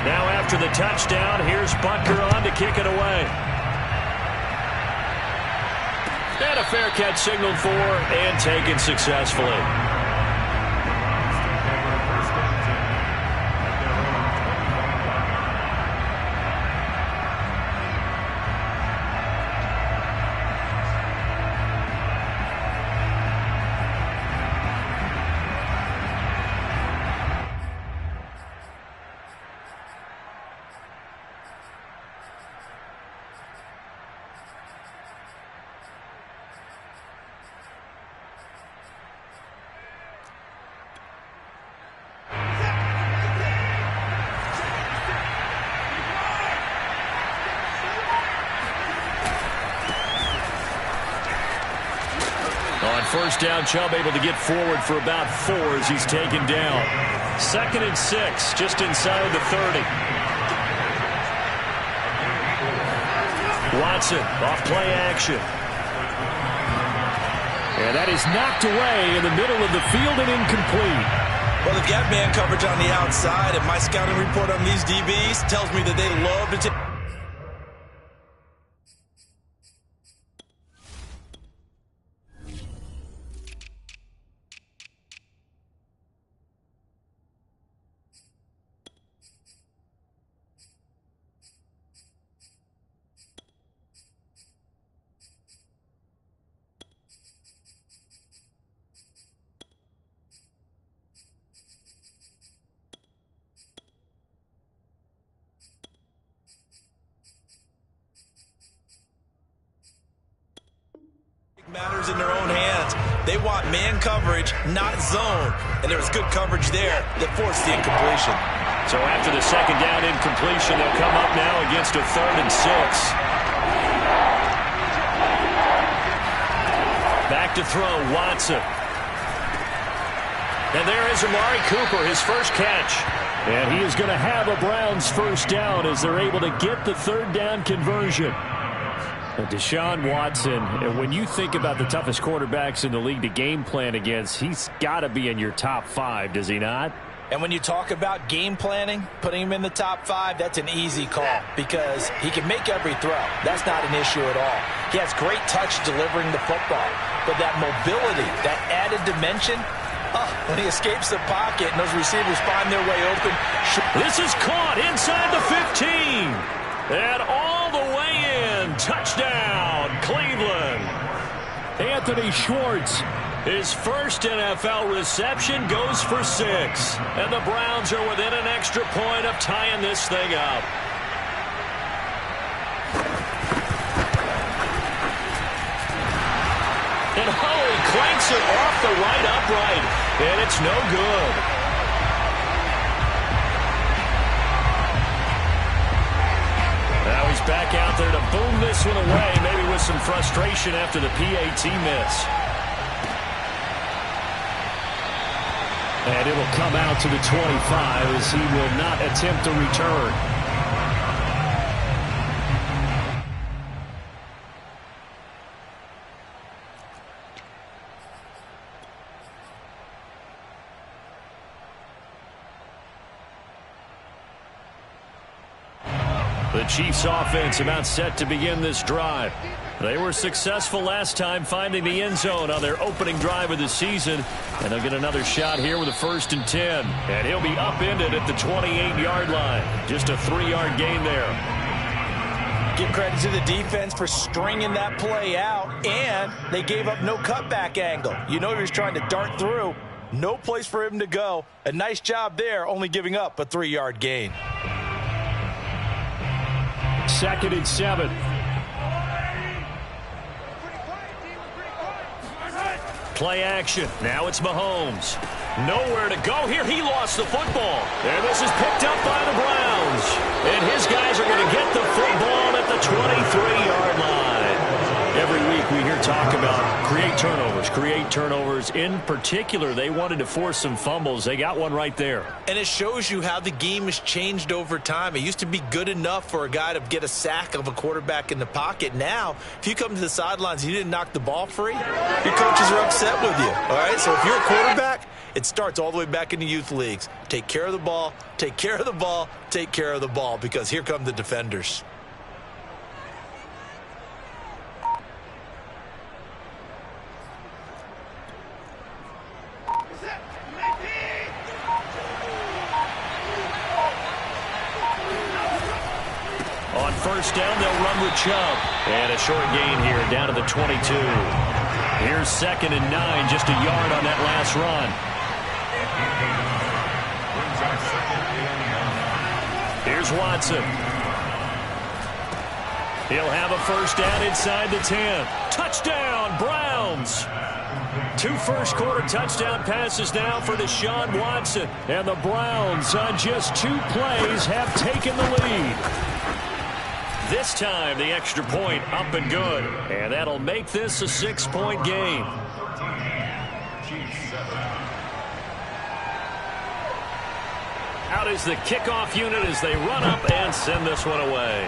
Now after the touchdown, here's Butker on to kick it away. And a fair catch signaled for and taken successfully. On first down, Chubb able to get forward for about 4 as he's taken down. 2nd and 6, just inside the 30. Watson off play action. And that is knocked away in the middle of the field and incomplete. Well, they've got man coverage on the outside, and my scouting report on these DBs tells me that they love to take. Matters in their own hands. They want man coverage, not zone. And there was good coverage there that forced the incompletion. So after the 2nd down incompletion, they'll come up now against a 3rd and 6. Back to throw, Watson. And there is Amari Cooper, his first catch. And he is going to have a Browns first down as they're able to get the 3rd down conversion. Deshaun Watson, when you think about the toughest quarterbacks in the league to game plan against, he's got to be in your top 5, does he not? And when you talk about game planning, putting him in the top 5, that's an easy call because he can make every throw. That's not an issue at all. He has great touch delivering the football. But that mobility, that added dimension, when he escapes the pocket and those receivers find their way open. This is caught inside the 15. And all the way in. Touchdown, Cleveland. Anthony Schwartz, his first NFL reception, goes for 6. And the Browns are within an extra point of tying this thing up. And Hoey clanks it off the right upright. And it's no good. Now he's back out there to boom this one away, maybe with some frustration after the PAT miss. And it will come out to the 25 as he will not attempt a return. The Chiefs offense about set to begin this drive. They were successful last time finding the end zone on their opening drive of the season. And they'll get another shot here with a 1st and 10. And he'll be upended at the 28-yard line. Just a 3-yard gain there. Give credit to the defense for stringing that play out. And they gave up no cutback angle. You know he was trying to dart through. No place for him to go. A nice job there, only giving up a 3-yard gain. 2nd and 7. Play action. Now it's Mahomes. Nowhere to go here. He lost the football. And this is picked up by the Browns. And his guys are going to get the football at the 23-yard line. Every week we hear talk about create turnovers. In particular, they wanted to force some fumbles. They got one right there. And it shows you how the game has changed over time. It used to be good enough for a guy to get a sack of a quarterback in the pocket. Now, if you come to the sidelines and you didn't knock the ball free, your coaches are upset with you. All right, so if you're a quarterback, It starts all the way back in the youth leagues. Take care of the ball, take care of the ball, take care of the ball, because here come the defenders. On first down, they'll run with Chubb. And a short gain here, down to the 22. Here's 2nd and 9, just a yard on that last run. Here's Watson. He'll have a first down inside the 10. Touchdown, Browns! 2 first-quarter touchdown passes now for Deshaun Watson. And the Browns, on just 2 plays, have taken the lead. This time, the extra point up and good. And that'll make this a 6-point game. Out is the kickoff unit as they run up and send this one away.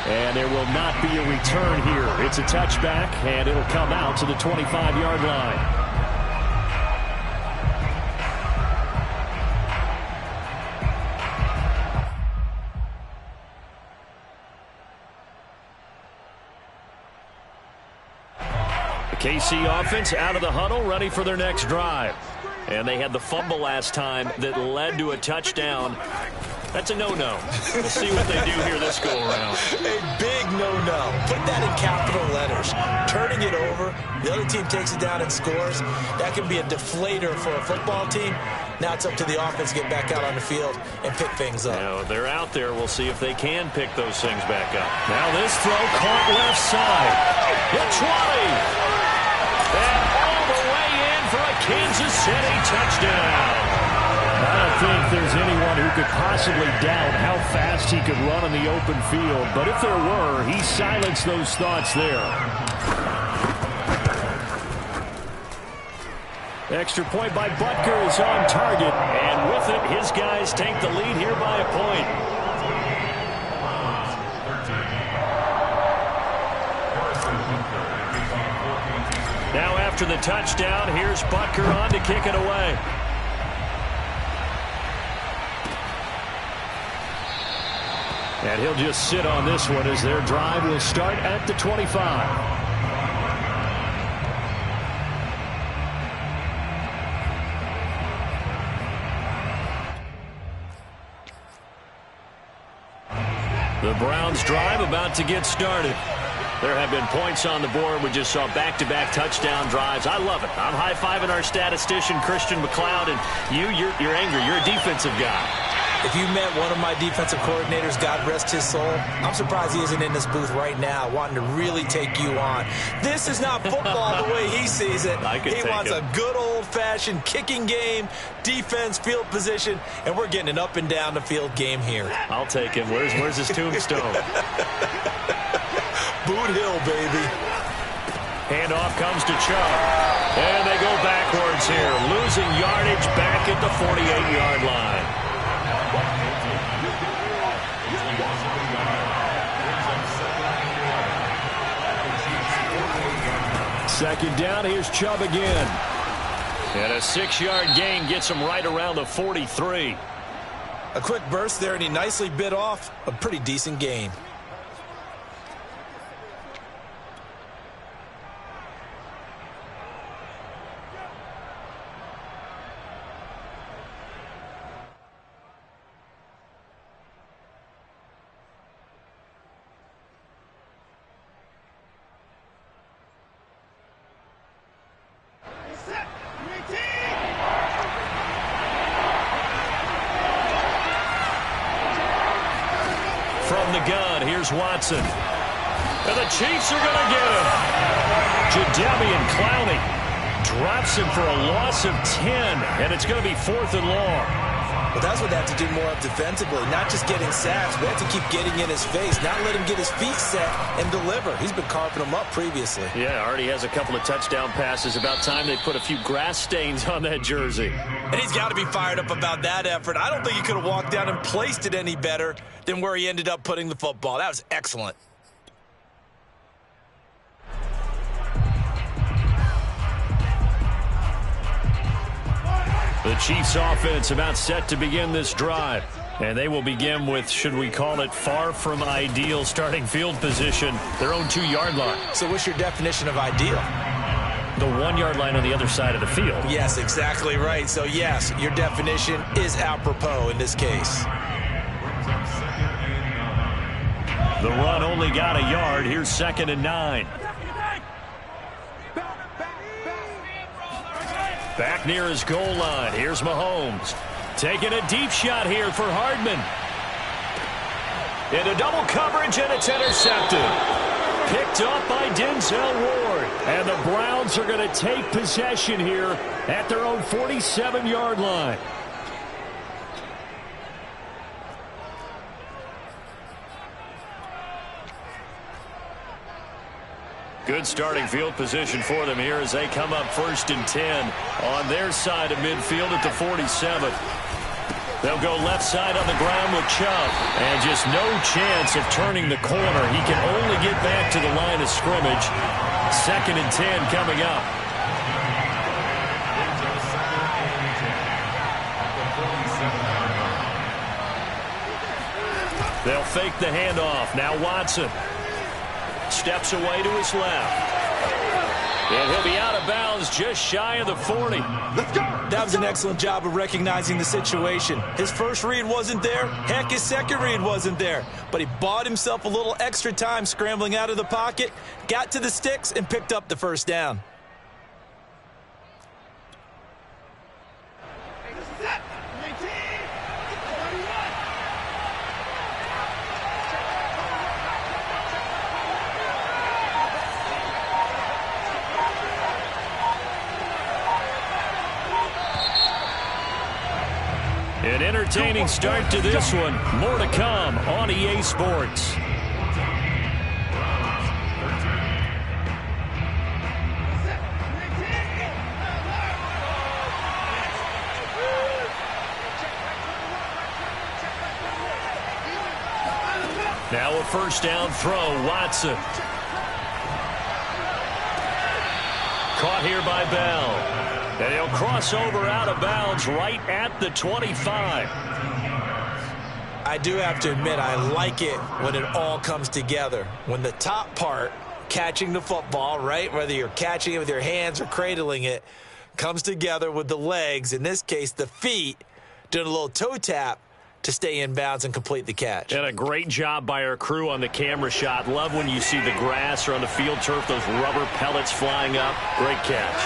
And there will not be a return here. It's a touchback, and it'll come out to the 25-yard line. KC offense out of the huddle, ready for their next drive. And they had the fumble last time that led to a touchdown. That's a no-no. We'll see what they do here this go-around. A big no-no. Put that in capital letters. Turning it over, the other team takes it down and scores. That can be a deflator for a football team. Now it's up to the offense to get back out on the field and pick things up. Now, they're out there. We'll see if they can pick those things back up. Now this throw caught left side. The 20. And all the way in for a Kansas City touchdown. I don't think there's anyone who could possibly doubt how fast he could run on the open field. But if there were, he silenced those thoughts there. Extra point by Butker is on target. And with it, his guys take the lead here by a point. Now after the touchdown, here's Butker on to kick it away. And he'll just sit on this one as their drive will start at the 25. The Browns drive about to get started. There have been points on the board. We just saw back-to-back touchdown drives. I love it. I'm high-fiving our statistician, Christian McLeod, and you're angry. You're a defensive guy. If you met one of my defensive coordinators, God rest his soul, I'm surprised he isn't in this booth right now wanting to really take you on. This is not football the way he sees it. He wants a good old-fashioned kicking game, defense, field position, and we're getting an up-and-down-the-field game here. I'll take him. Where's his tombstone? Boot Hill, baby. Handoff comes to Chubb. And they go backwards here, losing yardage back at the 48-yard line. Second down, here's Chubb again. And a 6-yard gain gets him right around the 43. A quick burst there, and he nicely bit off a pretty decent gain. From the gun, here's Watson. And the Chiefs are going to get him. Jadeveon Clowney drops him for a loss of 10, and it's going to be 4th and long. Well, that's what they have to do more of defensively, not just getting sacks. We have to keep getting in his face, not let him get his feet set and deliver. He's been carving them up previously. Yeah, already has a couple of touchdown passes. About time they put a few grass stains on that jersey. And he's got to be fired up about that effort. I don't think he could have walked down and placed it any better than where he ended up putting the football. That was excellent. The Chiefs offense about set to begin this drive. And they will begin with, should we call it, far from ideal starting field position, their own 2-yard line. So what's your definition of ideal? The 1-yard line on the other side of the field. Yes, exactly right. So, yes, your definition is apropos in this case. The run only got a yard. Here's 2nd and 9. Back near his goal line. Here's Mahomes. Taking a deep shot here for Hardman. Into double coverage, and it's intercepted. Picked up by Denzel Ward. And the Browns are going to take possession here at their own 47-yard line. Good starting field position for them here as they come up 1st and 10 on their side of midfield at the 47. They'll go left side on the ground with Chubb. And just no chance of turning the corner. He can only get back to the line of scrimmage. 2nd and 10 coming up. They'll fake the handoff. Now Watson steps away to his left. And he'll be out of bounds just shy of the 40. Let's go. That was an excellent job of recognizing the situation. His first read wasn't there. Heck, his second read wasn't there. But he bought himself a little extra time scrambling out of the pocket, got to the sticks, and picked up the first down. An entertaining start to this one. More to come on EA Sports. Now a first down throw, Watson. Caught here by Bell. And he'll cross over out of bounds right at the 25. I do have to admit, I like it when it all comes together. When the top part, catching the football, right, whether you're catching it with your hands or cradling it, comes together with the legs, in this case the feet, doing a little toe tap to stay in bounds and complete the catch. And a great job by our crew on the camera shot. Love when you see the grass or on the field turf, those rubber pellets flying up. Great catch.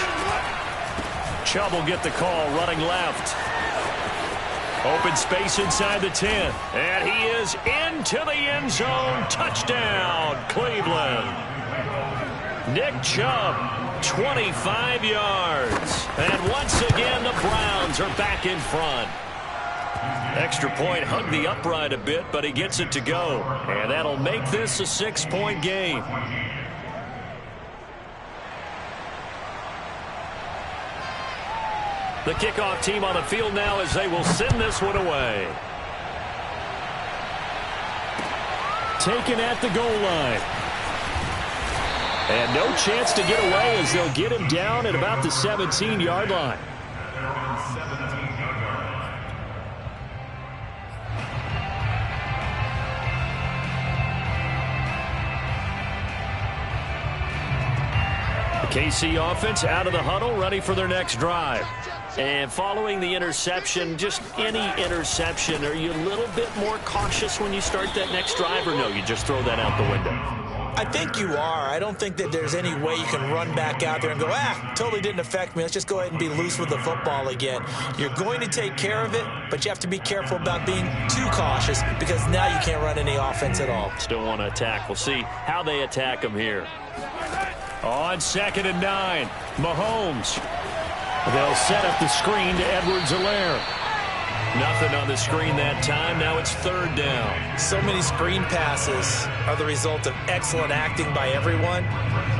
Chubb will get the call, running left. Open space inside the 10. And he is into the end zone. Touchdown, Cleveland. Nick Chubb, 25 yards. And once again, the Browns are back in front. Extra point, hugged the upright a bit, but he gets it to go. And that'll make this a 6-point game. The kickoff team on the field now as they will send this one away. Taken at the goal line. And no chance to get away as they'll get him down at about the 17-yard line. The KC offense out of the huddle, ready for their next drive. And following the interception, just any interception, are you a little bit more cautious when you start that next drive, or no, you just throw that out the window? I think you are. I don't think that there's any way you can run back out there and go, totally didn't affect me. Let's just go ahead and be loose with the football again. You're going to take care of it, but you have to be careful about being too cautious because now you can't run any offense at all. Still want to attack. We'll see how they attack them here. On 2nd and 9, Mahomes. They'll set up the screen to Edwards-Helaire. Nothing on the screen that time. Now it's 3rd down. So many screen passes are the result of excellent acting by everyone.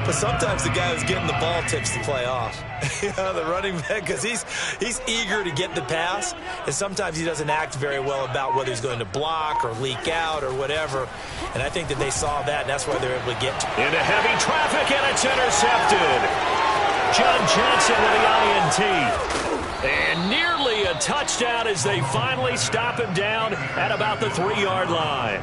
But sometimes the guy who's getting the ball tips the play off. The running back, because he's eager to get the pass. And sometimes he doesn't act very well about whether he's going to block or leak out or whatever. And I think that they saw that, and that's why they're able to get to it. Into heavy traffic, and it's intercepted. John Johnson with the INT. And nearly a touchdown as they finally stop him down at about the 3-yard line.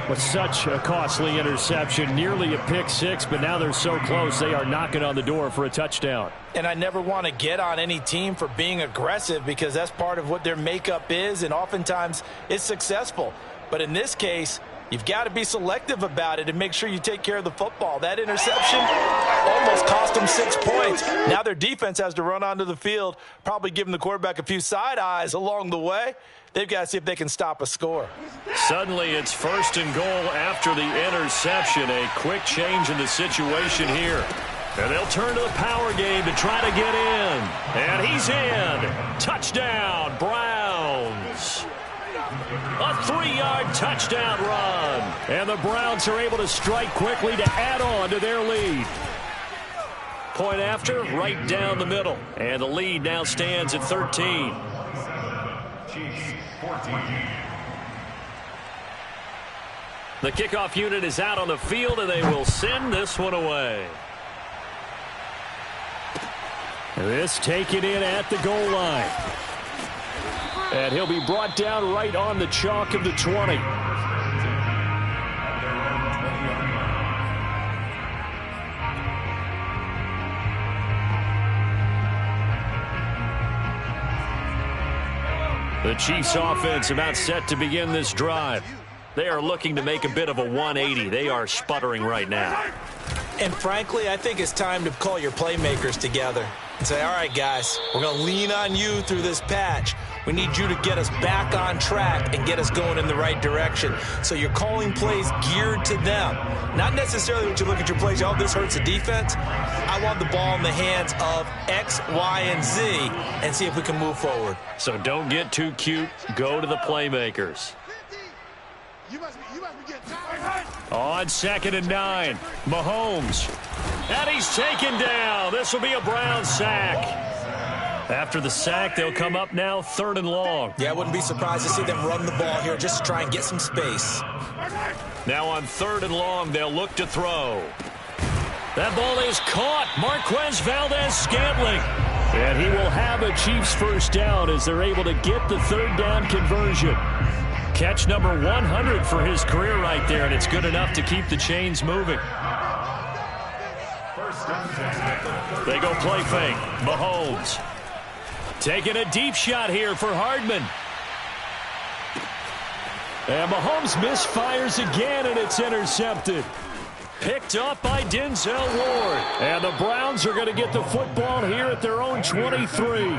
With such a costly interception, nearly a pick six, but now they're so close they are knocking on the door for a touchdown. And I never want to get on any team for being aggressive because that's part of what their makeup is, and oftentimes it's successful. But in this case, you've got to be selective about it and make sure you take care of the football. That interception almost cost them 6 points. Now their defense has to run onto the field, probably giving the quarterback a few side eyes along the way. They've got to see if they can stop a score. Suddenly it's 1st and goal after the interception. A quick change in the situation here. And they'll turn to the power game to try to get in. And he's in. Touchdown, Browns. A 3-yard touchdown run. And the Browns are able to strike quickly to add on to their lead. Point after, right down the middle. And the lead now stands at 13. The kickoff unit is out on the field, and they will send this one away. This taken in at the goal line. And he'll be brought down right on the chalk of the 20. The Chiefs offense about set to begin this drive. They are looking to make a bit of a 180. They are sputtering right now. And frankly, I think it's time to call your playmakers together and say, all right, guys, we're going to lean on you through this patch. We need you to get us back on track and get us going in the right direction. So you're calling plays geared to them. Not necessarily when you look at your plays, oh, this hurts the defense. I want the ball in the hands of X, Y, and Z and see if we can move forward. So don't get too cute. Go to the playmakers. On 2nd and 9, Mahomes. And he's taken down. This will be a Browns sack. After the sack, they'll come up now 3rd and long. Yeah, I wouldn't be surprised to see them run the ball here just to try and get some space. Now on 3rd and long, they'll look to throw. That ball is caught. Marquez Valdez-Scantling. And he will have a Chiefs first down as they're able to get the 3rd down conversion. Catch number 100 for his career right there, and it's good enough to keep the chains moving. They go play fake. Mahomes. Taking a deep shot here for Hardman. And Mahomes misfires again, and it's intercepted. Picked up by Denzel Ward. And the Browns are going to get the football here at their own 23.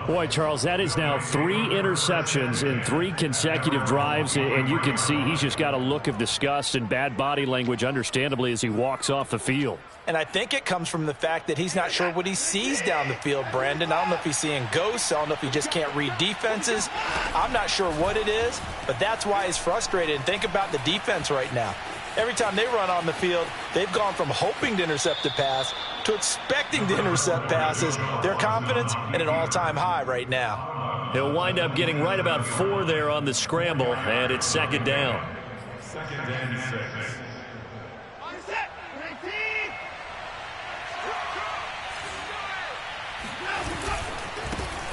Boy, Charles, that is now 3 interceptions in 3 consecutive drives, and you can see he's just got a look of disgust and bad body language, understandably, as he walks off the field. And I think it comes from the fact that he's not sure what he sees down the field, Brandon. I don't know if he's seeing ghosts. I don't know if he just can't read defenses. I'm not sure what it is, but that's why he's frustrated. And think about the defense right now. Every time they run on the field, they've gone from hoping to intercept a pass to expecting to intercept passes. Their confidence at an all-time high right now. He'll wind up getting right about 4 there on the scramble, and it's 2nd down. 2nd and 6.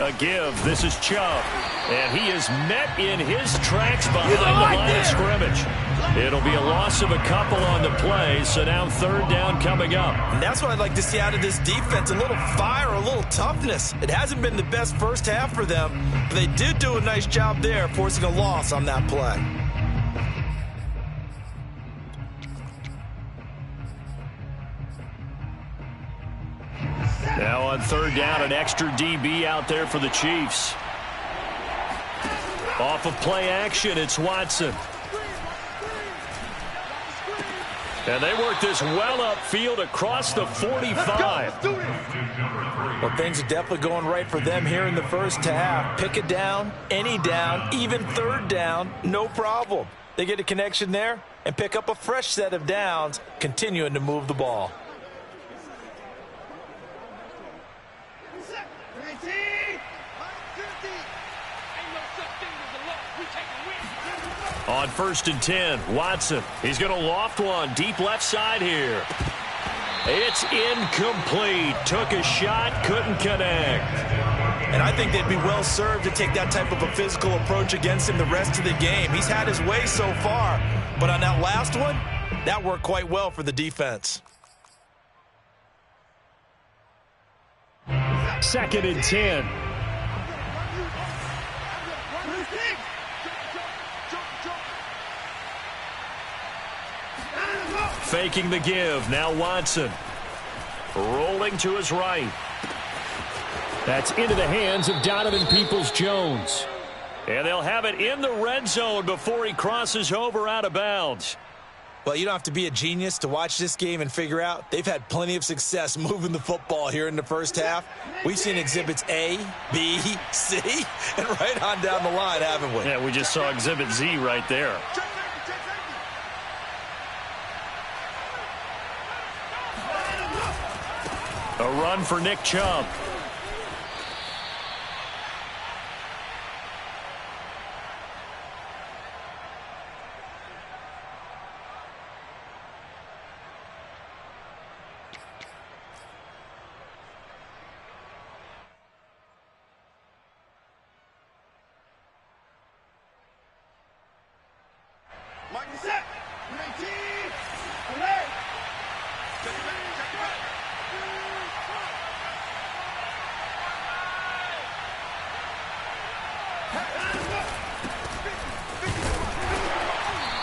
A give. This is Chubb. And he is met in his tracks behind the line of scrimmage. It'll be a loss of a couple on the play, so now 3rd down coming up. And that's what I'd like to see out of this defense, a little fire, a little toughness. It hasn't been the best first half for them, but they did do a nice job there, forcing a loss on that play. Now on 3rd down, an extra DB out there for the Chiefs. Off of play action, it's Watson. And they work this well upfield across the 45. Well, things are definitely going right for them here in the first half. Pick it down, any down, even 3rd down, no problem. They get a connection there and pick up a fresh set of downs, continuing to move the ball. On 1st and 10, Watson. He's going to loft one deep left side here. It's incomplete. Took a shot, couldn't connect. And I think they'd be well served to take that type of a physical approach against him the rest of the game. He's had his way so far, but on that last one, that worked quite well for the defense. 2nd and 10. Faking the give. Now Watson. Rolling to his right. That's into the hands of Donovan Peoples-Jones. And they'll have it in the red zone before he crosses over out of bounds. Well, you don't have to be a genius to watch this game and figure out they've had plenty of success moving the football here in the first half. We've seen exhibits A, B, C, and right on down the line, haven't we? Yeah, we just saw exhibit Z right there. A run for Nick Chubb.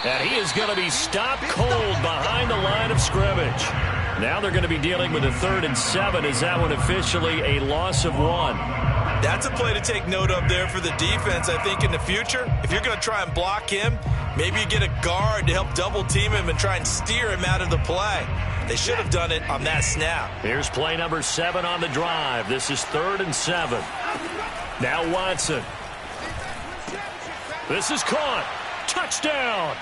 And he is going to be stopped cold behind the line of scrimmage. Now they're going to be dealing with a 3rd and 7. Is that one officially a loss of 1? That's a play to take note of there for the defense, I think, in the future. If you're going to try and block him, maybe you get a guard to help double-team him and try and steer him out of the play. They should have done it on that snap. Here's play number 7 on the drive. This is 3rd and 7. Now Watson. This is caught. Touchdown.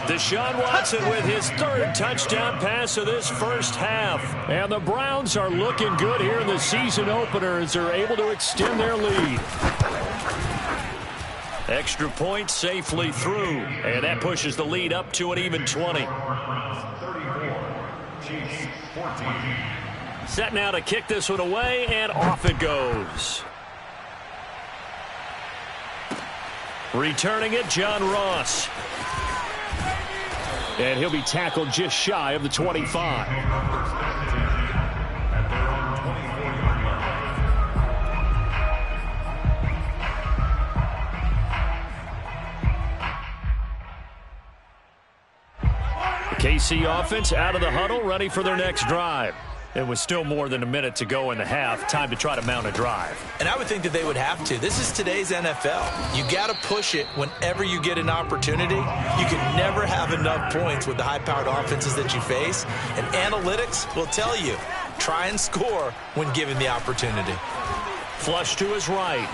Deshaun Watson with his 3rd touchdown pass of this first half. And the Browns are looking good here in the season opener as they're able to extend their lead. Extra point safely through. And that pushes the lead up to an even 20. 34, Chiefs 14. Set now to kick this one away, and off it goes. Returning it, John Ross. And he'll be tackled just shy of the 25. KC offense out of the huddle, ready for their next drive. It was still more than a minute to go in the half. Time to try to mount a drive. And I would think that they would have to. This is today's NFL. You got to push it whenever you get an opportunity. You can never have enough points with the high-powered offenses that you face. And analytics will tell you, try and score when given the opportunity. Flush to his right.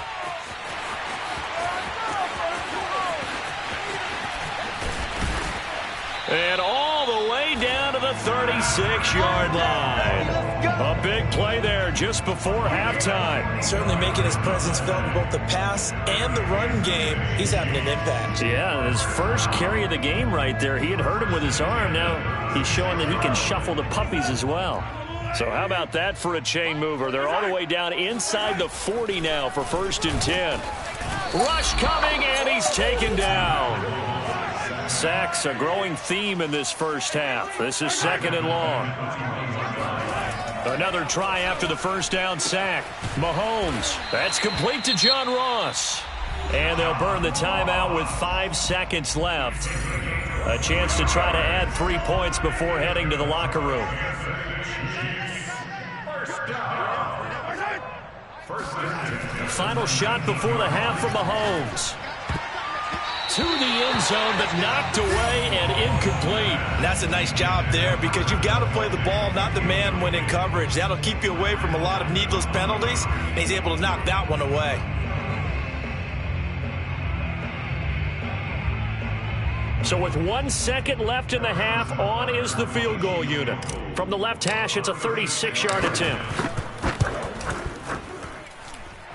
And all the way down to the 36-yard line. A big play there just before halftime. Certainly making his presence felt in both the pass and the run game. He's having an impact. Yeah, his first carry of the game right there. He had hurt him with his arm. Now he's showing that he can shuffle the puppies as well. So how about that for a chain mover? They're all the way down inside the 40 now for 1st and 10. Rush coming, and he's taken down. Sacks, a growing theme in this first half. This is 2nd and long. Another try after the first down sack. Mahomes. That's complete to John Ross. And they'll burn the timeout with 5 seconds left. A chance to try to add 3 points before heading to the locker room. Final shot before the half from Mahomes. To the end zone, but knocked away and incomplete. And that's a nice job there because you've got to play the ball, not the man when in coverage. That'll keep you away from a lot of needless penalties, and he's able to knock that one away. So with 1 second left in the half, on is the field goal unit. From the left hash, it's a 36-yard attempt.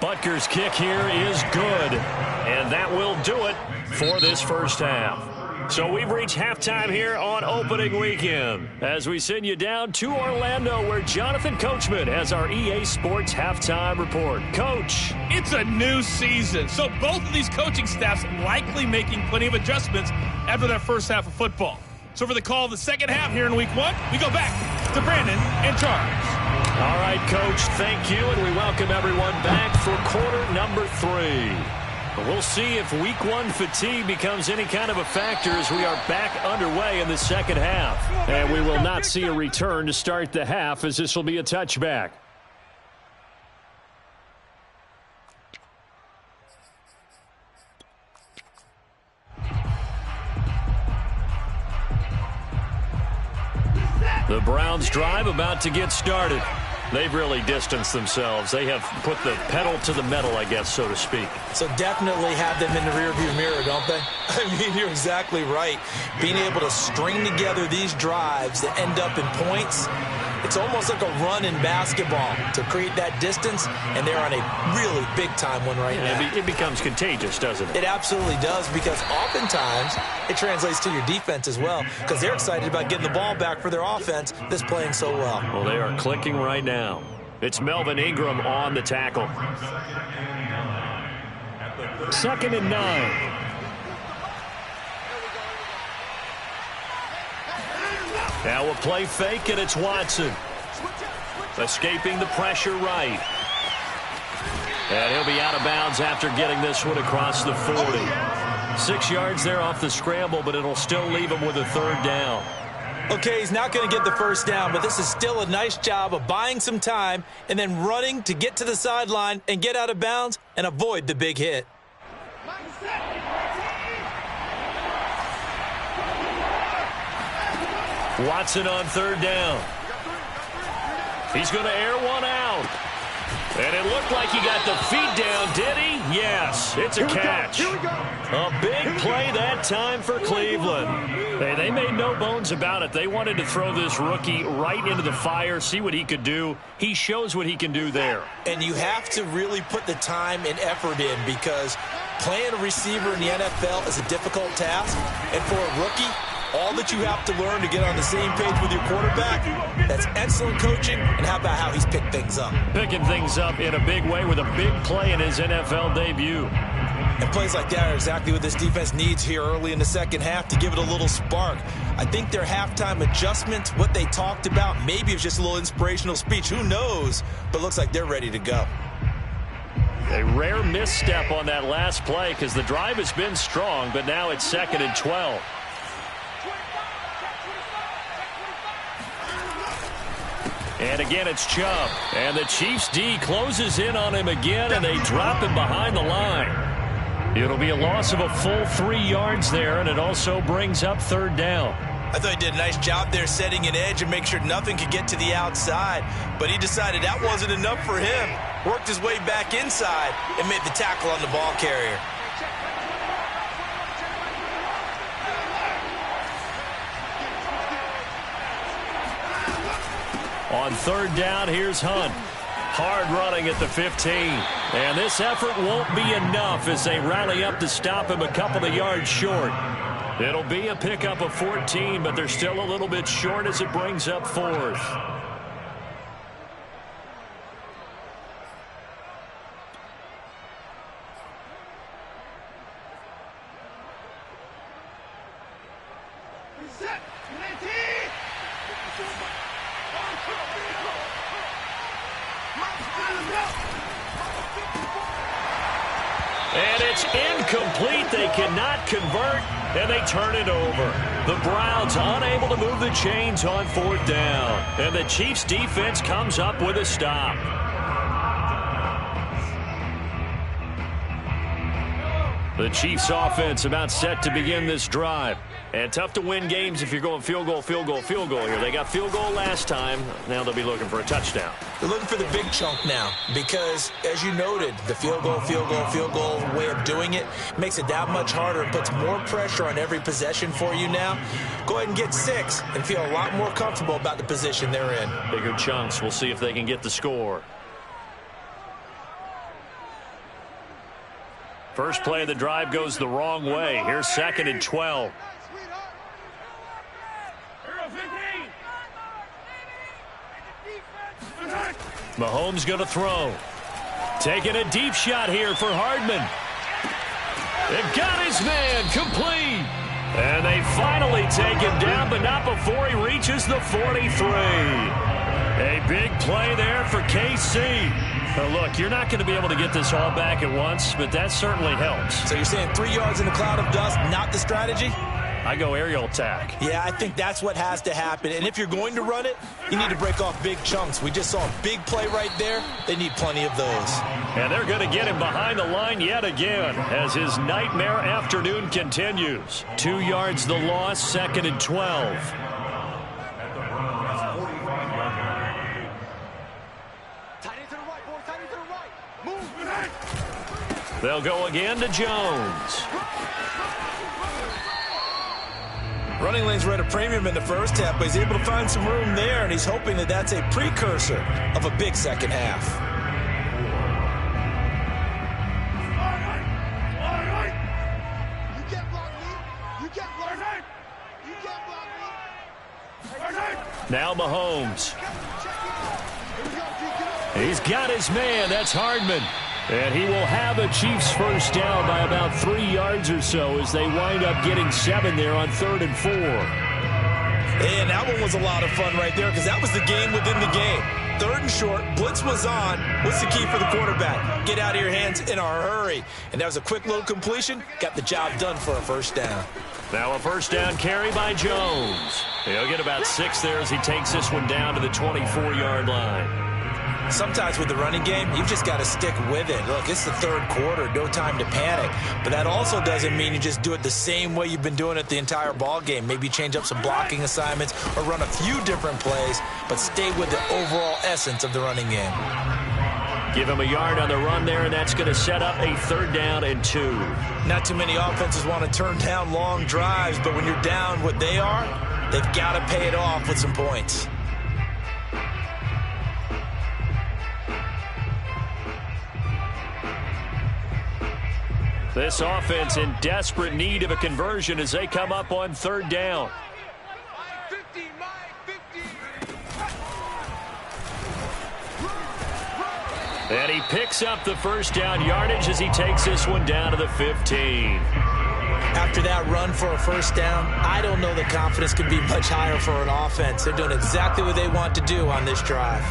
Butker's kick here is good, and that will do it for this first half. So we've reached halftime here on opening weekend as we send you down to Orlando where Jonathan Coachman has our EA Sports halftime report. Coach. It's a new season, so both of these coaching staffs likely making plenty of adjustments after that first half of football. So for the call of the second half here in week 1, we go back to Brandon and Charles. All right, Coach, thank you, and we welcome everyone back for quarter number 3. We'll see if week 1 fatigue becomes any kind of a factor as we are back underway in the second half. And we will not see a return to start the half as this will be a touchback. The Browns drive about to get started. They've really distanced themselves. They have put the pedal to the metal, I guess, so to speak. So definitely have them in the rearview mirror, don't they? I mean, you're exactly right. Being able to string together these drives that end up in points, it's almost like a run in basketball to create that distance, and they're on a really big-time one right now. It becomes contagious, doesn't it? It absolutely does, because oftentimes it translates to your defense as well, because they're excited about getting the ball back for their offense that's playing so well. Well, they are clicking right now. It's Melvin Ingram on the tackle. 2nd and 9. Now a play fake, and it's Watson. Escaping the pressure right. And he'll be out of bounds after getting this one across the 40. 6 yards there off the scramble, but it'll still leave him with a 3rd down. Okay, he's not going to get the 1st down, but this is still a nice job of buying some time and then running to get to the sideline and get out of bounds and avoid the big hit. Watson on 3rd down. He's going to air one out. And it looked like he got the feet down, did he? Yes, it's a catch. A big play that time for Cleveland. Hey, they made no bones about it. They wanted to throw this rookie right into the fire, see what he could do. He shows what he can do there. And you have to really put the time and effort in, because playing a receiver in the NFL is a difficult task. And for a rookie, all that you have to learn to get on the same page with your quarterback, that's excellent coaching. And how about how he's picked things up? Picking things up in a big way with a big play in his NFL debut. And plays like that are exactly what this defense needs here early in the second half to give it a little spark. I think their halftime adjustments, what they talked about, maybe it's just a little inspirational speech. Who knows? But looks like they're ready to go. A rare misstep on that last play because the drive has been strong, but now it's 2nd and 12. And again, it's Chubb. And the Chiefs D closes in on him again, and they drop him behind the line. It'll be a loss of a full 3 yards there, and it also brings up 3rd down. I thought he did a nice job there setting an edge and make sure nothing could get to the outside. But he decided that wasn't enough for him. Worked his way back inside and made the tackle on the ball carrier. On 3rd down, here's Hunt. Hard running at the 15. And this effort won't be enough as they rally up to stop him a couple of yards short. It'll be a pickup of 14, but they're still a little bit short as it brings up 4th. And it's incomplete. They cannot convert, and they turn it over. The Browns unable to move the chains on 4th down. And the Chiefs defense comes up with a stop. The Chiefs offense about set to begin this drive. And tough to win games if you're going field goal, field goal, field goal here. They got field goal last time. Now they'll be looking for a touchdown. They're looking for the big chunk now because, as you noted, the field goal way of doing it makes it that much harder and puts more pressure on every possession for you now. Go ahead and get 6 and feel a lot more comfortable about the position they're in. Bigger chunks. We'll see if they can get the score. First play of the drive goes the wrong way. Here's 2nd and 12. Mahomes going to throw. Taking a deep shot here for Hardman. They've got his man complete. And they finally take him down, but not before he reaches the 43. A big play there for KC. Well, look, you're not going to be able to get this all back at once, but that certainly helps. So you're saying 3 yards in a cloud of dust, not the strategy? I go aerial attack. Yeah, I think that's what has to happen. And if you're going to run it, you need to break off big chunks. We just saw a big play right there. They need plenty of those. And they're going to get him behind the line yet again as his nightmare afternoon continues. 2 yards the loss, 2nd and 12. They'll go again to Jones. Running lanes were at a premium in the first half, but he's able to find some room there, and he's hoping that that's a precursor of a big second half. You can't block me. You can't block me. You can't block me. Now Mahomes. He's got his man. That's Hardman. And he will have a Chiefs first down by about 3 yards or so as they wind up getting 7 there on 3rd and 4. And that one was a lot of fun right there because that was the game within the game. 3rd and short, blitz was on. What's the key for the quarterback? Get out of your hands in a hurry. And that was a quick little completion. Got the job done for a first down. Now a first down carry by Jones. He'll get about 6 there as he takes this one down to the 24-yard line. Sometimes with the running game, you've just got to stick with it. Look, it's the 3rd quarter, no time to panic. But that also doesn't mean you just do it the same way you've been doing it the entire ball game. Maybe change up some blocking assignments or run a few different plays, but stay with the overall essence of the running game. Give him a yard on the run there, and that's going to set up a 3rd down and 2. Not too many offenses want to turn down long drives, but when you're down what they are, they've got to pay it off with some points. This offense in desperate need of a conversion as they come up on 3rd down. And he picks up the first down yardage as he takes this one down to the 15. After that run for a first down, I don't know that confidence can be much higher for an offense. They're doing exactly what they want to do on this drive.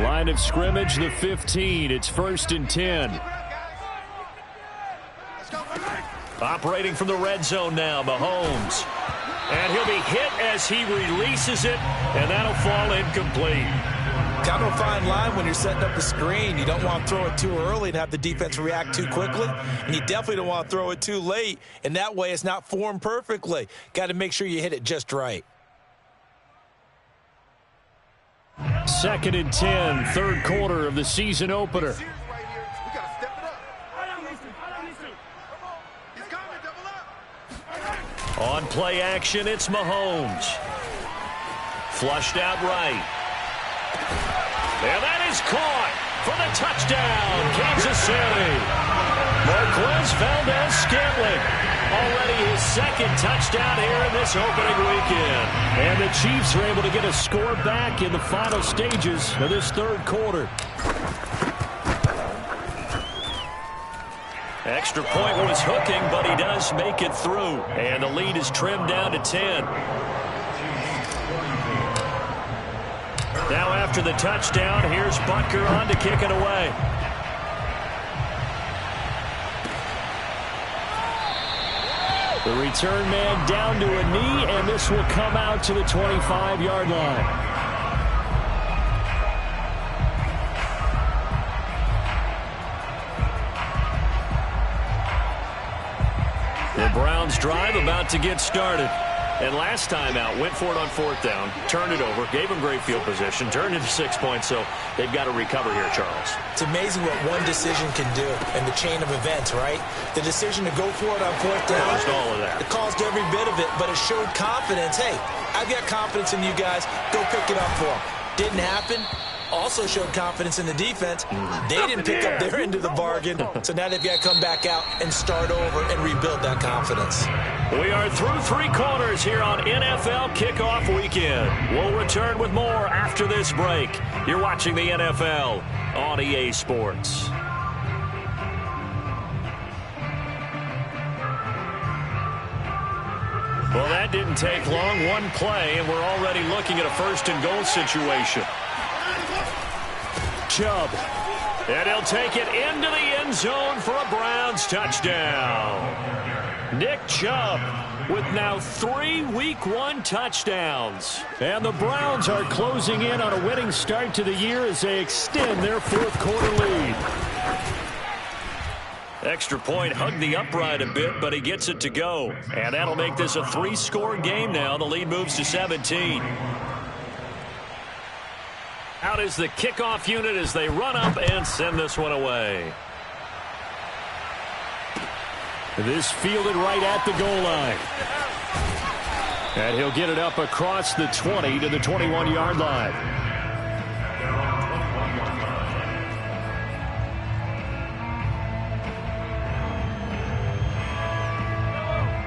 Line of scrimmage, the 15. It's 1st and 10. Operating from the red zone now, Mahomes. And he'll be hit as he releases it, and that'll fall incomplete. Kind of a fine line when you're setting up the screen. You don't want to throw it too early and have the defense react too quickly. And you definitely don't want to throw it too late. And that way it's not formed perfectly. Got to make sure you hit it just right. 2nd and 10, 3rd quarter of the season opener. On play action, it's Mahomes. Flushed out right. And that is caught for the touchdown, Kansas City. Marquez Valdez-Scantling. Already his 2nd touchdown here in this opening weekend. And the Chiefs are able to get a score back in the final stages of this 3rd quarter. Extra point was hooking, but he does make it through. And the lead is trimmed down to 10. Now after the touchdown, here's Butker on to kick it away. The return man down to a knee, and this will come out to the 25-yard line. The Browns drive about to get started. And last time out, went for it on 4th down, turned it over, gave them great field position, turned into 6 points, so they've got to recover here, Charles. It's amazing what one decision can do in the chain of events, right? The decision to go for it on 4th down. Caused all of that. It caused every bit of it, but it showed confidence. Hey, I've got confidence in you guys. Go pick it up for them. Didn't happen. Also showed confidence in the defense. They didn't pick up their end of the bargain, so now they've got to come back out and start over and rebuild that confidence. We are through 3 quarters here on NFL Kickoff Weekend. We'll return with more after this break. You're watching the NFL on EA Sports. Well, that didn't take long. One play, and we're already looking at a first-and-goal situation. Chubb. And he'll take it into the end zone for a Browns touchdown. Nick Chubb with now 3 Week 1 touchdowns. And the Browns are closing in on a winning start to the year as they extend their 4th quarter lead. Extra point hugged the upright a bit, but he gets it to go. And that'll make this a 3-score game now. The lead moves to 17. Out is the kickoff unit as they run up and send this one away. This fielded right at the goal line. And he'll get it up across the 20 to the 21-yard line.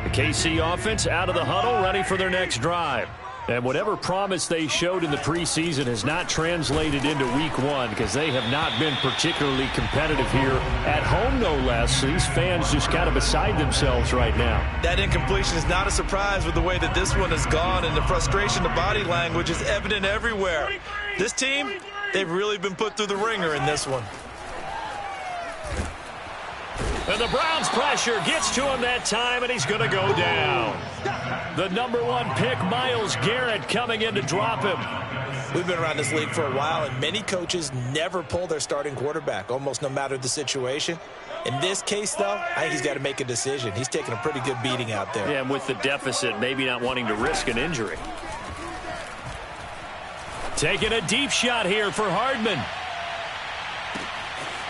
The KC offense out of the huddle, ready for their next drive. And whatever promise they showed in the preseason has not translated into Week 1 because they have not been particularly competitive here at home, no less. These fans just kind of beside themselves right now. That incompletion is not a surprise with the way that this one has gone, and the frustration, the body language is evident everywhere. This team, they've really been put through the ringer in this one. And the Browns pressure gets to him that time, and he's going to go down. The #1 pick, Myles Garrett, coming in to drop him. We've been around this league for a while, and many coaches never pull their starting quarterback, almost no matter the situation. In this case, though, I think he's got to make a decision. He's taking a pretty good beating out there. Yeah, and with the deficit, maybe not wanting to risk an injury. Taking a deep shot here for Hardman.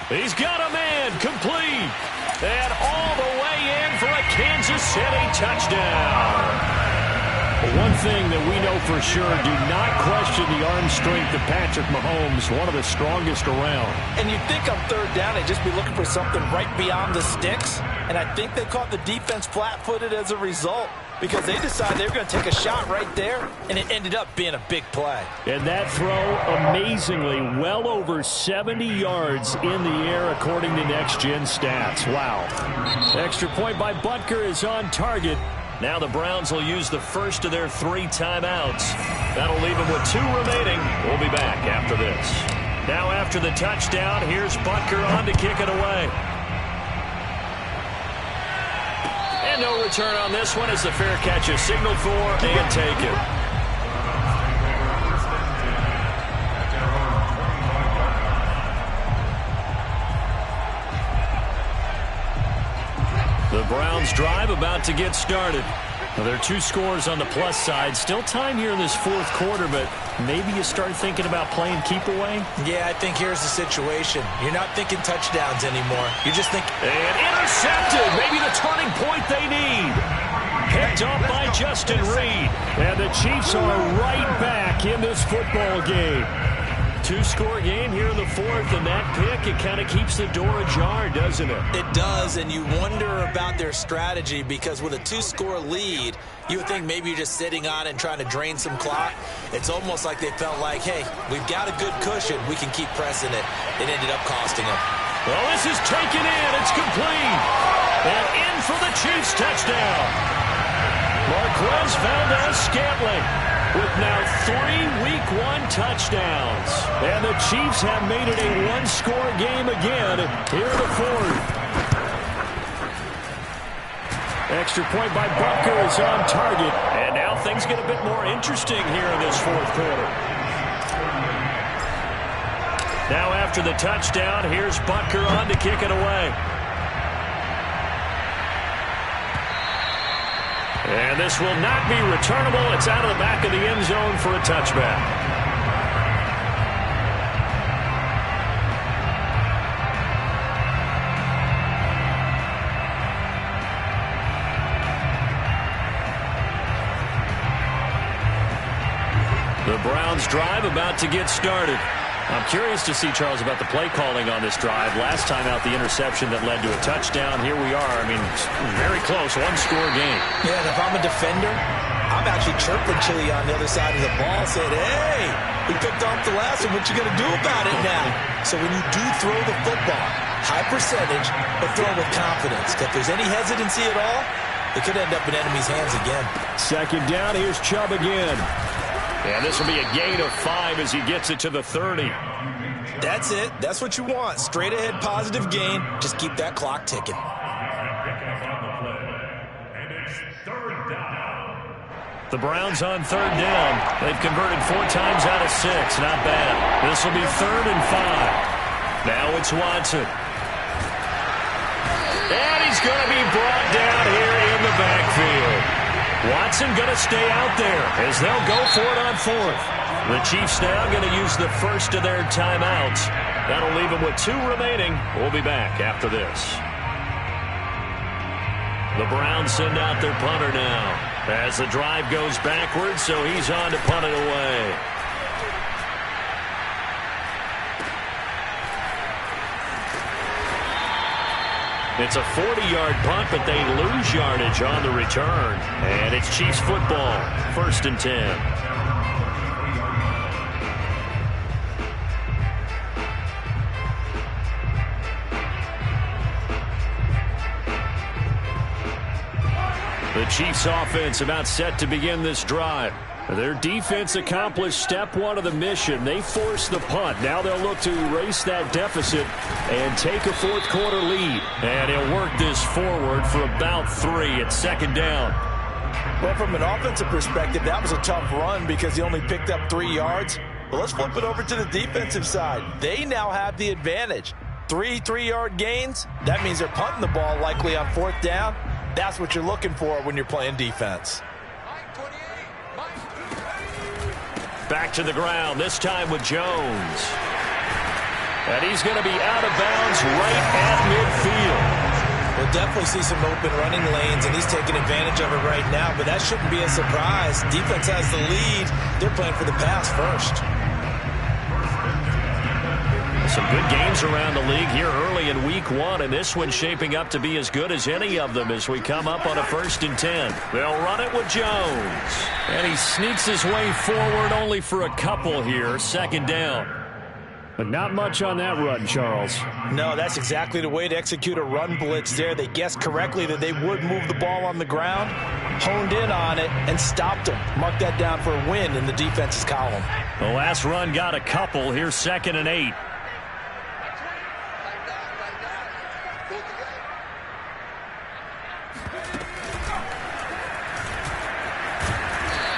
He's got a man, complete. And all the way in for a Kansas City touchdown. One thing that we know for sure, do not question the arm strength of Patrick Mahomes, one of the strongest around. And you'd think on 3rd down, they'd just be looking for something right beyond the sticks. And I think they caught the defense flat-footed as a result because they decided they were going to take a shot right there, and it ended up being a big play. And that throw, amazingly, well over 70 yards in the air according to Next Gen Stats. Wow. Extra point by Butker is on target. Now the Browns will use the first of their 3 timeouts. That'll leave them with 2 remaining. We'll be back after this. Now after the touchdown, here's Butker on to kick it away. And no return on this one as the fair catch is signaled for and taken. The Browns drive about to get started. Well, there are 2 scores on the plus side. Still time here in this 4th quarter, but maybe you start thinking about playing keep away? Yeah, I think here's the situation. You're not thinking touchdowns anymore. You're just thinking... And intercepted! Maybe the turning point they need. Picked up by Justin Reed. And the Chiefs are right back in this football game. 2-score game here in the 4th, and that pick, it kind of keeps the door ajar, doesn't it? It does, and you wonder about their strategy because with a 2-score lead, you would think maybe you're just sitting on it and trying to drain some clock. It's almost like they felt like, hey, we've got a good cushion. We can keep pressing it. It ended up costing them. Well, this is taken in. It's complete. And in for the Chiefs touchdown. Marquez Valdez-Scantling with now 3 Week 1 touchdowns. And the Chiefs have made it a 1-score game again here in the 4th. Extra point by Butker is on target. And now things get a bit more interesting here in this 4th quarter. Now after the touchdown, here's Butker on to kick it away. And this will not be returnable. It's out of the back of the end zone for a touchback. The Browns drive about to get started. I'm curious to see, Charles, about the play calling on this drive. Last time out, the interception that led to a touchdown. Here we are. I mean, very close, one-score game. Yeah, and if I'm a defender, I'm actually chirping Chili on the other side of the ball, saying, hey, we picked off the last one. What you going to do about it now? So when you do throw the football, high percentage, but throw with confidence. If there's any hesitancy at all, it could end up in enemy's hands again. Second down, here's Chubb again. And this will be a gain of 5 as he gets it to the 30. That's it. That's what you want. Straight ahead, positive gain. Just keep that clock ticking. The Browns on third down. They've converted 4 times out of 6. Not bad. This will be 3rd and 5. Now it's Watson. And he's going to be brought down here in the backfield. Watson going to stay out there as they'll go for it on 4th. The Chiefs now going to use the first of their timeouts. That'll leave them with 2 remaining. We'll be back after this. The Browns send out their punter now as the drive goes backwards, so he's on to punt it away. It's a 40-yard punt, but they lose yardage on the return. And it's Chiefs football, 1st and 10. The Chiefs offense about set to begin this drive. Their defense accomplished step 1 of the mission. They forced the punt. Now they'll look to erase that deficit and take a 4th quarter lead. And he'll work this forward for about 3 at 2nd down. Well, from an offensive perspective, that was a tough run because he only picked up 3 yards. But let's flip it over to the defensive side. They now have the advantage. 3 3-yard gains. That means they're punting the ball likely on 4th down. That's what you're looking for when you're playing defense. Back to the ground, this time with Jones. And he's going to be out of bounds right at midfield. We'll definitely see some open running lanes, and he's taking advantage of it right now, but that shouldn't be a surprise. Defense has the lead. They're playing for the pass first. Some good games around the league here early in week 1, and this one's shaping up to be as good as any of them as we come up on a 1st and 10. They'll run it with Jones. And he sneaks his way forward only for a couple here, 2nd down. But not much on that run, Charles. No, that's exactly the way to execute a run blitz there. They guessed correctly that they would move the ball on the ground, honed in on it, and stopped them. Mark that down for a win in the defense's column. The last run got a couple. Here's 2nd and 8.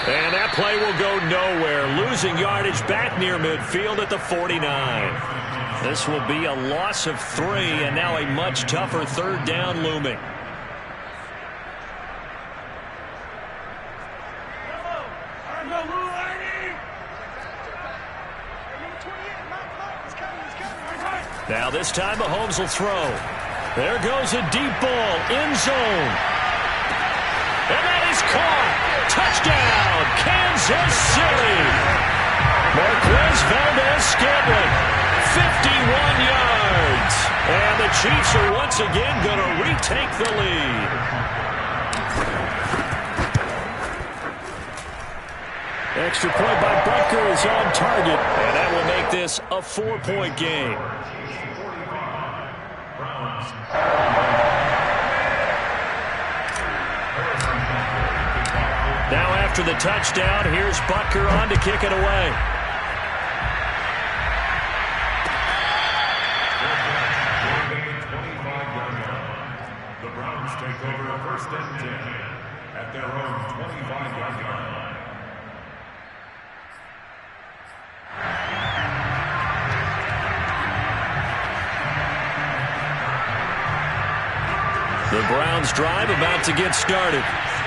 And that play will go nowhere. Losing yardage back near midfield at the 49. This will be a loss of 3, and now a much tougher 3rd down looming. Now this time Mahomes will throw. There goes a deep ball, end zone. And that is caught. Touchdown, Kansas City. Marquez Valdez-Scantling, 51 yards. And the Chiefs are once again going to retake the lead. Extra point by Butker is on target, and that will make this a 4-point game. Now after the touchdown, here's Butker on to kick it away. The Browns take over a 1st and 10 at their own 25-yard line. The Browns drive about to get started.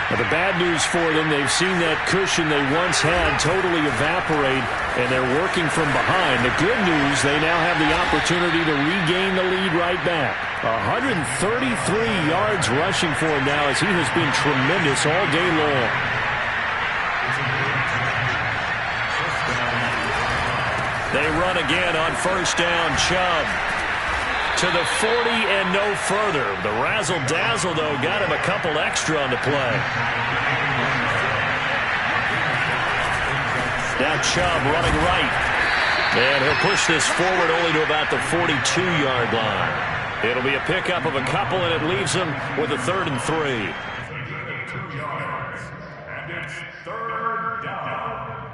Well, the bad news for them, they've seen that cushion they once had totally evaporate, and they're working from behind. The good news, they now have the opportunity to regain the lead right back. 133 yards rushing for him now as he has been tremendous all day long. They run again on first down. Chubb to the 40 and no further. The razzle-dazzle, though, got him a couple extra on the play. Now Chubb running right. And he'll push this forward only to about the 42-yard line. It'll be a pickup of a couple, and it leaves him with a 3rd and 3. 2 yards, and it's 3rd down.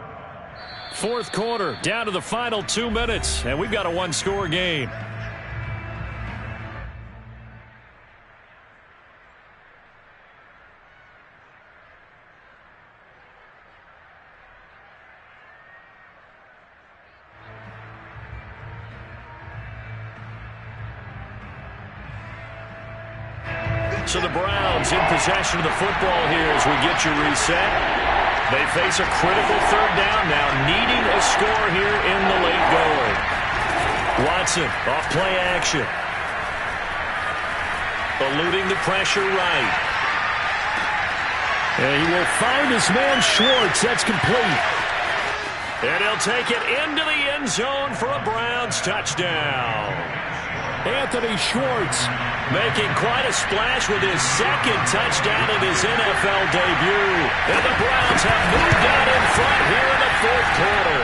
4th quarter, down to the final 2 minutes, and we've got a one-score game. So the Browns in possession of the football here as we get you reset. They face a critical 3rd down now, needing a score here in the late going. Watson off play action. Eluding the pressure right. And he will find his man Schwartz. That's complete. And he'll take it into the end zone for a Browns touchdown. Anthony Schwartz making quite a splash with his 2nd touchdown in his NFL debut. And the Browns have moved out in front here in the 4th quarter.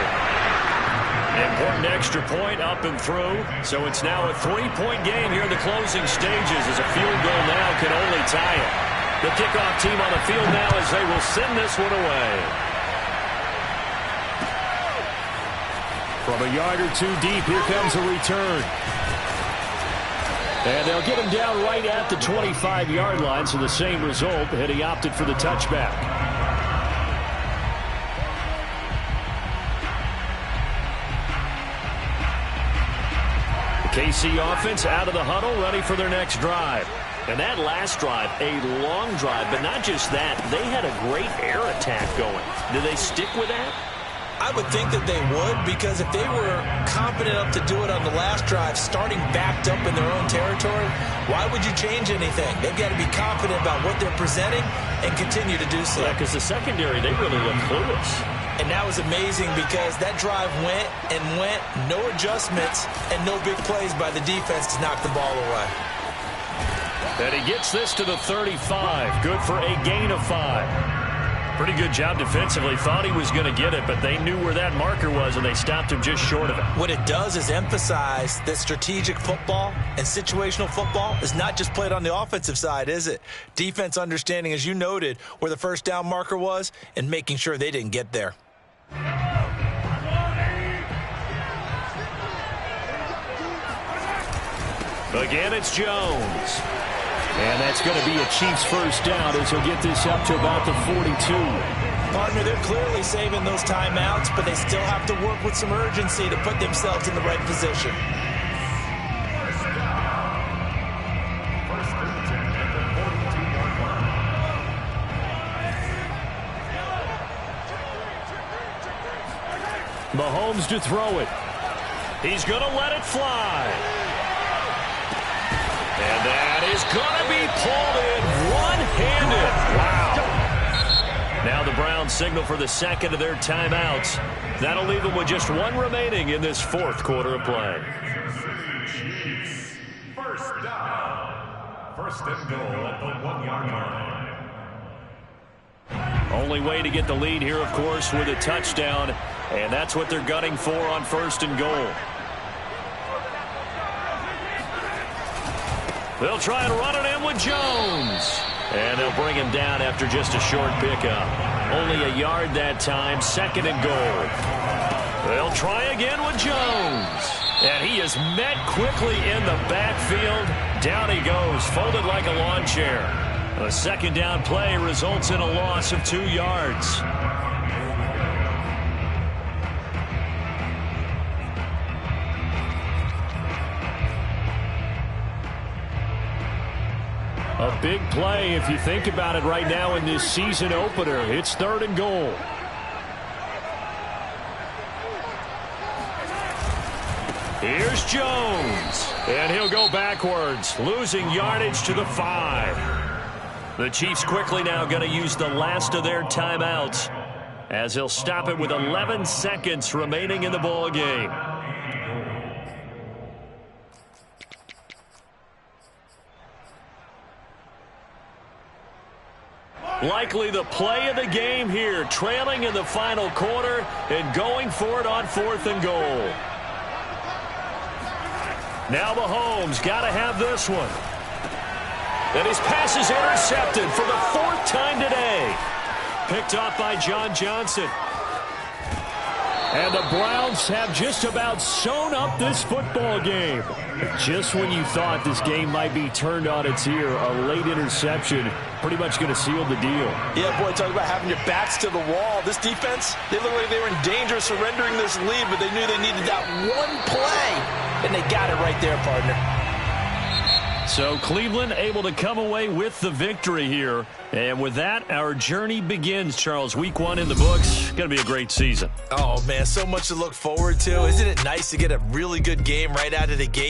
Important extra point up and through. So it's now a 3-point game here in the closing stages as a field goal now can only tie it. The kickoff team on the field now as they will send this one away. From a yard or 2 deep, here comes a return. And they'll get him down right at the 25-yard line, so the same result, and he opted for the touchback. The KC offense out of the huddle, ready for their next drive. And that last drive, a long drive, but not just that. They had a great air attack going. Do they stick with that? I would think that they would, because if they were confident enough to do it on the last drive, starting backed up in their own territory, why would you change anything? They've got to be confident about what they're presenting and continue to do so. Yeah, because the secondary, they really look clueless. And that was amazing because that drive went and went, no adjustments, and no big plays by the defense to knock the ball away. And he gets this to the 35. Good for a gain of 5. Pretty good job defensively. Thought he was going to get it, but they knew where that marker was, and they stopped him just short of it. What it does is emphasize that strategic football and situational football is not just played on the offensive side, is it? Defense understanding, as you noted, where the 1st down marker was and making sure they didn't get there. Again, it's Jones. And that's going to be a Chiefs 1st down as he'll get this up to about the 42. Partner, they're clearly saving those timeouts, but they still have to work with some urgency to put themselves in the right position. Mahomes to throw it. He's going to let it fly. And that is going to be pulled in one-handed. Wow. Now the Browns signal for the 2nd of their timeouts. That'll leave them with just 1 remaining in this 4th quarter of play. Chiefs, 1st down. 1st and goal at the 1-yard line. Only way to get the lead here, of course, with a touchdown. And that's what they're gunning for on 1st and goal. They'll try and run it in with Jones. And they'll bring him down after just a short pickup. Only a yard that time, 2nd and goal. They'll try again with Jones. And he is met quickly in the backfield. Down he goes, folded like a lawn chair. A 2nd down play results in a loss of 2 yards. A big play if you think about it right now in this season opener. It's 3rd and goal. Here's Jones. And he'll go backwards, losing yardage to the 5. The Chiefs quickly now going to use the last of their timeouts. as he'll stop it with 11 seconds remaining in the ball game. Likely the play of the game here, trailing in the final quarter and going for it on 4th and goal. Now Mahomes got to have this one. And his pass is intercepted for the 4th time today. Picked off by John Johnson. And the Browns have just about sewn up this football game. Just when you thought this game might be turned on its ear, a late interception pretty much going to seal the deal. Yeah, boy, talk about having your backs to the wall. This defense, they looked like they were in danger of surrendering this lead, but they knew they needed that one play, and they got it right there, partner. So Cleveland able to come away with the victory here. And with that, our journey begins, Charles. Week 1 in the books. Going to be a great season. Oh, man, so much to look forward to. Isn't it nice to get a really good game right out of the gate?